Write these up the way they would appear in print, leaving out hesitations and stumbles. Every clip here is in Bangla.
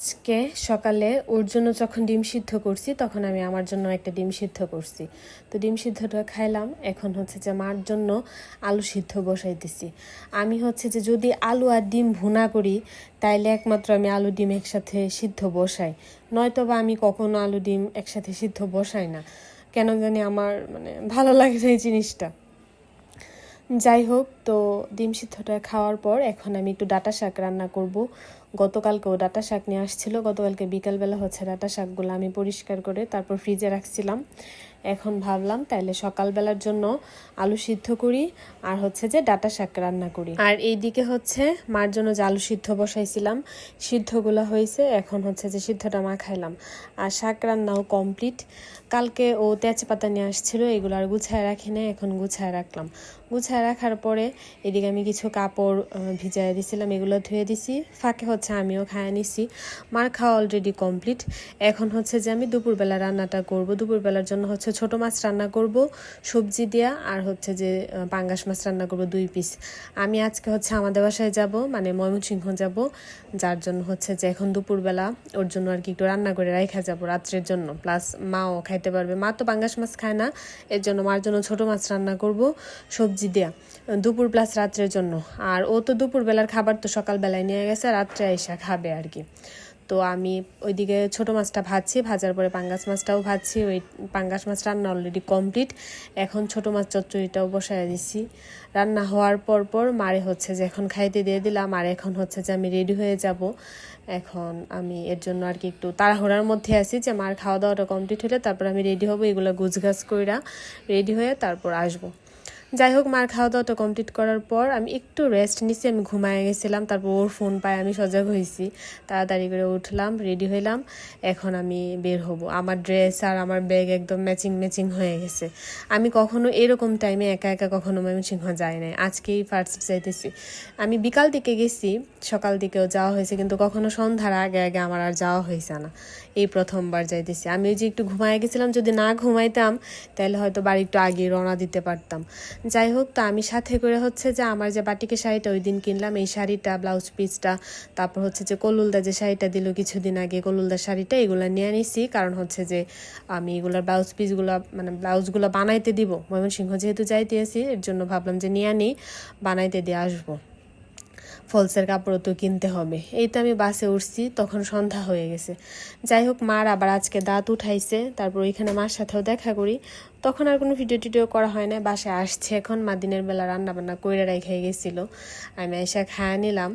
আজকে সকালে ওর জন্য যখন ডিম সিদ্ধ করছি তখন আমি আমার জন্য একটা ডিম সিদ্ধ করছি। তো ডিম সিদ্ধটা খাইলাম। এখন হচ্ছে যে মার জন্য আলু সিদ্ধ বসাইতেছি। আমি হচ্ছে যে যদি আলু আর ডিম ভুনা করি তাইলে একমাত্র আমি আলু ডিম একসাথে সিদ্ধ বসাই, নয়তো বা আমি কখনো আলু ডিম একসাথে সিদ্ধ বসাই না। কেন জানি আমার ভালো লাগে না এই জিনিসটা। যাই হোক, তো ডিম সিদ্ধটা খাওয়ার পর এখন আমি একটু ডাঁটা শাক রান্না করব। গতকালকেও ডাঁটা শাক নিয়ে আসছিল। গতকালকে বিকালবেলা হচ্ছে ডাঁটা শাকগুলো আমি পরিষ্কার করে তারপর ফ্রিজে রাখছিলাম। এখন ভাবলাম তাইলে সকালবেলার জন্য আলু সিদ্ধ করি আর হচ্ছে যে ডাঁটা শাক রান্না করি। আর এইদিকে হচ্ছে মার জন্য যে আলু সিদ্ধ বসাইছিলাম, সিদ্ধগুলো হয়েছে। এখন হচ্ছে যে সিদ্ধটা মাখাইলাম আর শাক রান্নাও কমপ্লিট। কালকে ও তেজপাতা নিয়ে আসছিল, এগুলো আর গুছায় রাখি না, এখন গুছায় রাখলাম। গুছায় রাখার পরে এদিকে আমি কিছু কাপড় ভিজায় দিছিলাম, এগুলো ধুয়ে দিছি। ফাঁকে হচ্ছে আমিও খায় নিছি। মার খাওয়া অলরেডি কমপ্লিট। এখন হচ্ছে যে আমি দুপুরবেলা রান্নাটা করব। দুপুরবেলার জন্য হচ্ছে ছোট মাছ রান্না করব সবজি দিয়া, আর হচ্ছে যে পাঙ্গাস মাছ রান্না করব 2 পিস। আমি আজকে হচ্ছে আমাদের বাসায় যাব, ময়মনসিংহ যাব, যার জন্য হচ্ছে যে এখন দুপুরবেলা ওর জন্য আর কি একটু রান্না করে রাখা যাব রাত্রের জন্য, প্লাস মাও খাইতে পারবে। মা তো পাঙ্গাস মাছ খায় না, এর জন্য মার জন্য ছোট মাছ রান্না করব সবজি দেয়া দুপুর প্লাস রাত্রের জন্য। আর ও তো দুপুরবেলার খাবার তো সকালবেলায় নিয়ে গেছে, রাত্রে আইসা খাবে আর কি। তো আমি ওইদিকে ছোট মাছটা ভাজছি, ভাজার পরে পাঙ্গাস মাছটাও ভাজছি। ওই পাঙ্গাস মাছ রান্না অলরেডি কমপ্লিট। এখন ছোট মাছ চচ্চড়িটাও বসায় দিছি। রান্না হওয়ার পর মারে হচ্ছে যে এখন খাইতে দিয়ে দিলাম। আর এখন হচ্ছে যে আমি রেডি হয়ে যাব। এখন আমি এর জন্য আর কি একটু তাড়াহুড়ার মধ্যে আছি যে মার খাওয়া দাওয়াটা কমপ্লিট হলে তারপর আমি রেডি হব, এগুলো গুছগাছ কইরা রেডি হয়ে তারপর আসবো। যাই হোক, মার খাওয়া দাওয়াটা কমপ্লিট করার পর আমি একটু রেস্ট নিছি, আমি ঘুমায় গেছিলাম। তারপর ওর ফোন পায় আমি সজাগ হয়েছি, তাড়াতাড়ি করে উঠলাম, রেডি হইলাম। এখন আমি বের হব। আমার ড্রেস আর আমার ব্যাগ একদম ম্যাচিং হয়ে গেছে। আমি কখনো এরকম টাইমে একা একা কখনো ময়মনসিংহ যাই নাই, আজকেই ফার্স্ট যাইতেছি। আমি বিকাল দিকে গেছি, সকাল দিকেও যাওয়া হয়েছে, কিন্তু কখনো সন্ধ্যার আগে আগে আমার আর যাওয়া হয়েছে না। এই প্রথমবার যাইতেছি। আমি ওই যে একটু ঘুমায় গেছিলাম, যদি না ঘুমাইতাম তাহলে হয়তো বাড়ি একটু আগে রওনা দিতে পারতাম। যাই হোক, তো আমি সাথে করে হচ্ছে যে আমার যে বাটিকের শাড়িটা ওই দিন কিনলাম, এই শাড়িটা, ব্লাউজ পিসটা, তারপর হচ্ছে যে কলুলদা যে শাড়িটা দিল কিছুদিন আগে, কলুলদার শাড়িটা, এগুলো নিয়ে নিছি। কারণ হচ্ছে যে আমি এগুলোর ব্লাউজ পিসগুলো ব্লাউজগুলো বানাইতে দিব। ময়মনসিংহ যেহেতু যাইতে আছি, এর জন্য ভাবলাম যে নিয়ে নিই, বানাইতে দিয়ে আসবো। ফলসের কাপড়ও তো কিনতে হবে। এই তো আমি বাসে উঠছি, তখন সন্ধ্যা হয়ে গেছে। যাই হোক, মার আবার আজকে দাঁত উঠাইছে, তারপর ওইখানে মার সাথেও দেখা করি। তখন আর কোনো ভিডিও করা হয় না। বাসায় আসছে এখন, মা দিনের বেলা রান্না বান্না কইরা রেখে গেছিলো, আমি এসে খাওয়া নিলাম।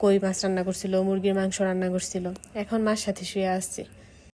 কই মাছ রান্না করছিল, মুরগির মাংস রান্না করছিল। এখন মার সাথে শুয়ে আসছি।